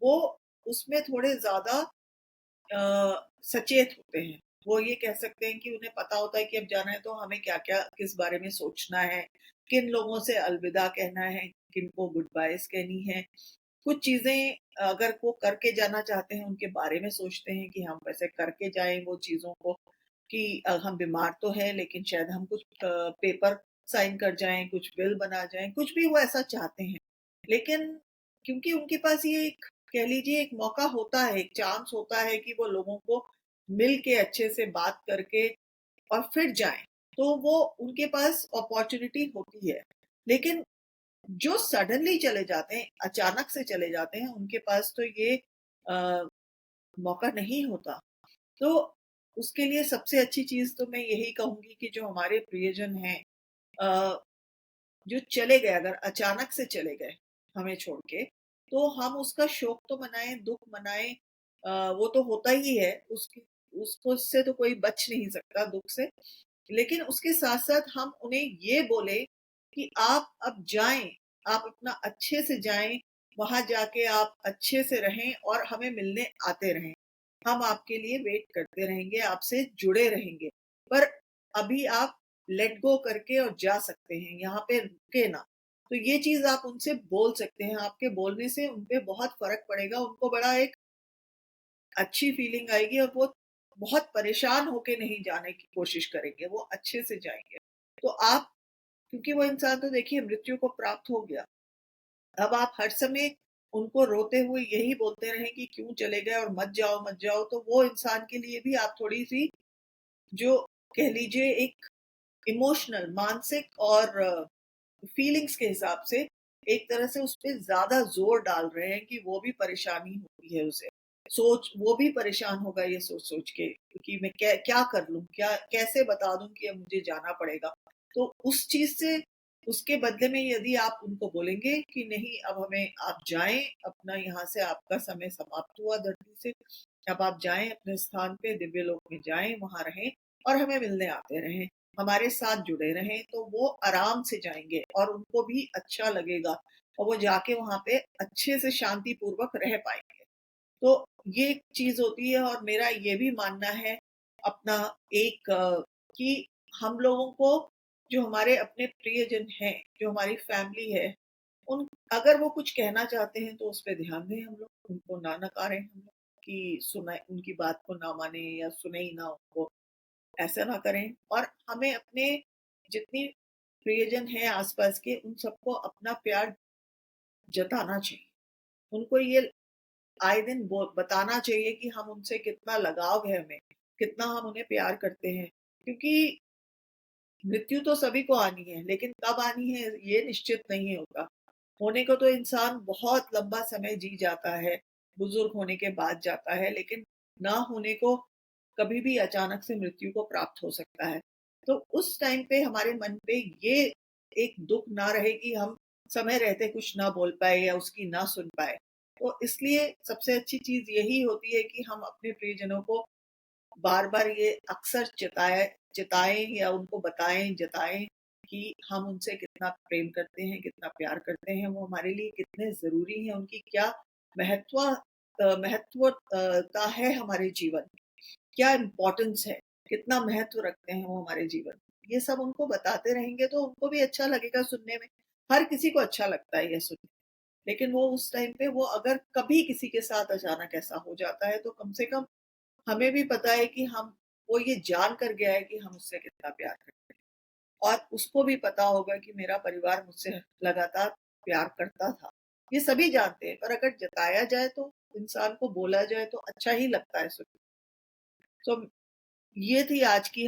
वो उसमें थोड़े ज़्यादा सचेत होते हैं। वो ये कह सकते हैं कि उन्हें पता होता है कि अब जाना है तो हमें क्या-क्या किस बारे में सोचना है, किन लोगों से अलविदा कहना है, किनको गुड बायज़ कहनी है। कुछ चीज़ें अगर वो करके जाना चाहते हैं, उनके बारे में सोचते हैं कि हम वैसे करके जाएँ वो चीज़ों को, कि हम बीमार तो हैं लेकिन शायद हम कुछ पेपर साइन कर जाएँ, कुछ बिल बना जाएँ, कुछ भी वो ऐसा चाहते हैं। लेकिन क्योंकि उनके पास ये एक, कह लीजिए, एक मौका होता है, एक चांस होता है कि वो लोगों को मिल के अच्छे से बात करके और फिर जाएँ, तो वो उनके पास अपॉर्च्युनिटी होती है। लेकिन जो सडनली चले जाते हैं, अचानक से चले जाते हैं, उनके पास तो ये अ, मौका नहीं होता। तो उसके लिए सबसे अच्छी चीज़ तो मैं यही कहूँगी कि जो हमारे प्रियजन हैं, अ, जो चले गए, अगर अचानक से चले गए हमें छोड़ के, तो हम उसका शोक तो मनाएँ, दुःख मनाएँ, वो तो होता ही है, उसकी उसको उससे तो कोई बच नहीं सकता दुःख से। लेकिन उसके साथ-साथ हम उन्हें ये बोले कि आप अब जाएँ, आप अपना अच्छे से जाएँ, वहाँ जाके आप अच्छे से रहें और हमें मिलने आते रहें। हम आपके लिए वेट करते रहेंगे, आपसे जुड़े रहेंगे। पर अभी आप लेट गो करके और जा सकते हैं, यहाँ पे रुके ना। तो ये चीज़ आप उनसे बोल सकते हैं, आपके बोलने से उन पे बहुत फ़र्क पड़ेगा, उनको बड़ा एक अच्छी फीलिंग आएगी और वो बहुत परेशान होके नहीं जाने की कोशिश करेंगे, वो अच्छे से जाएँगे। तो आप, क्योंकि वो इंसान तो देखिए मृत्यु को प्राप्त हो गया, अब आप हर समय उनको रोते हुए यही बोलते रहें कि क्यों चले गए और मत जाओ, तो वो इंसान के लिए भी आप थोड़ी-सी, जो कह लीजिए एक इमोशनल, मानसिक और फीलिंग्स के हिसाब से एक तरह से उसपे ज़्यादा ज़ोर डाल रहे हैं कि वो भी परेशानी होती है उसे। वो भी परेशान होगा ये सोच-सोच के कि मैं क्या कर लूँ? क्या कैसे बता दूँ कि अब मुझे जाना पड़ेगा? तो उस चीज़ से, उसके बदले में यदि आप उनको बोलेंगे कि नहीं, अब हमें आप जाएँ, अपना यहाँ से आपका समय समाप्त हुआ धरती से, अब आप जाएँ अपने स्थान पे, दिव्य लोक में जाएँ, वहाँ रहें और हमें मिलने आते रहें। हमारे साथ जुड़े रहें, तो वो आराम से जाएँगे और उनको भी अच्छा लगेगा और वो जाके वहाँ पे अच्छे से शांतिपूर्वक रह पाएँगे। तो ये एक चीज़ होती है और मेरा ये भी मानना है अपना एक, कि हम लोगों को, जो हमारे अपने प्रियजन हैं, जो हमारी फैमिली है, उन अगर वो कुछ कहना चाहते हैं तो उस पे ध्यान दें हम लोग, उनको ना नकारें हम लोग, कि सुनाए उनकी बात को ना माने या सुने ही ना उनको, ऐसा ना करें। और हमें अपने जितनी प्रियजन हैं आस-पास के, उन सबको अपना प्यार जताना चाहिए। उनको ये आए दिन बताना चाहिए कि हम उनसे कितना लगाव है हमें, कितना हम उन्हें प्यार करते हैं। क्योंकि मृत्यु तो सभी को आनी है, लेकिन कब आनी है ये निश्चित नहीं होता। होने को तो इंसान बहुत लंबा समय जी जाता है, बुजुर्ग होने के बाद जाता है, लेकिन ना होने को कभी भी अचानक से मृत्यु को प्राप्त हो सकता है। तो उस टाइम पे हमारे मन पे ये एक दुःख ना रहे कि हम समय रहते कुछ ना बोल पाए या उसकी ना सुन पाए। तो इसलिए सबसे अच्छी चीज़ यही होती है कि हम अपने प्रियजनों को बार-बार ये अक्सर चिताएँ या उनको बताएँ, जताएँ कि हम उनसे कितना प्रेम करते हैं, कितना प्यार करते हैं, वो हमारे लिए कितने ज़रूरी हैं, उनकी क्या महत्वता है हमारे जीवन में, क्या इम्पोर्टेंस है, कितना महत्व रखते हैं वो हमारे जीवन में। ये सब उनको बताते रहेंगे तो उनको भी अच्छा लगेगा सुनने में। हर किसी को अच्छा लगता है ये सुन के। लेकिन वो उस टाइम पे वो अगर कभी किसी के साथ अचानक ऐसा हो जाता है तो कम से कम हमें भी पता है कि हम वो ये जान कर गया है कि हम उससे कितना प्यार करते हैं और उसको भी पता होगा कि मेरा परिवार मुझसे लगातार प्यार करता था। ये सभी जानते हैं, पर अगर जताया जाए तो इंसान को बोला जाए तो अच्छा ही लगता है सुन के। तो ये थी आज की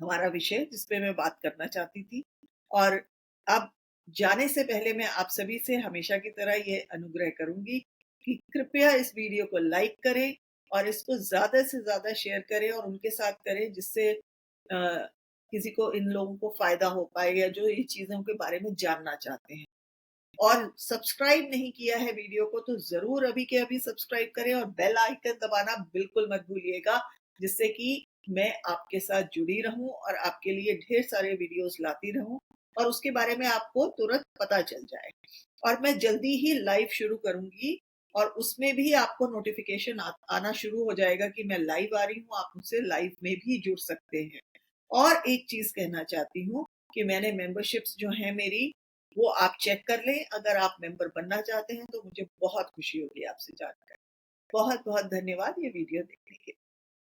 हमारा विषय जिस पे मैं बात करना चाहती थी। और अब जाने से पहले मैं आप सभी से हमेशा की तरह ये अनुग्रह करूंगी कि कृपया इस वीडियो को लाइक करें और इसको ज़्यादा से ज़्यादा शेयर करें और उनके साथ करें जिससे किसी को इन लोगों को फ़ायदा हो पाए या जो ये चीज़ों के बारे में जानना चाहते हैं। और सब्सक्राइब नहीं किया है वीडियो को तो ज़रूर अभी के अभी सब्सक्राइब करें और बेल आइकन दबाना बिल्कुल मत भूलिएगा, जिससे कि मैं आपके साथ जुड़ी रहूं और आपके लिए ढेर सारे वीडियोस लाती रहूं और उसके बारे में आपको तुरंत पता चल जाए। और मैं जल्दी ही लाइव शुरू करूंगी और उसमें भी आपको नोटिफिकेशन आना शुरू हो जाएगा कि मैं लाइव आ रही हूँ, आप मुझसे लाइव में भी जुड़ सकते हैं। और एक चीज़ कहना चाहती हूँ कि मैंने मेंबरशिप्स जो हैं मेरी, वो आप चेक कर लें। अगर आप मेंबर बनना चाहते हैं तो मुझे बहुत खुशी होगी आपसे जानकर। बहुत-बहुत धन्यवाद ये वीडियो देखने के लिए।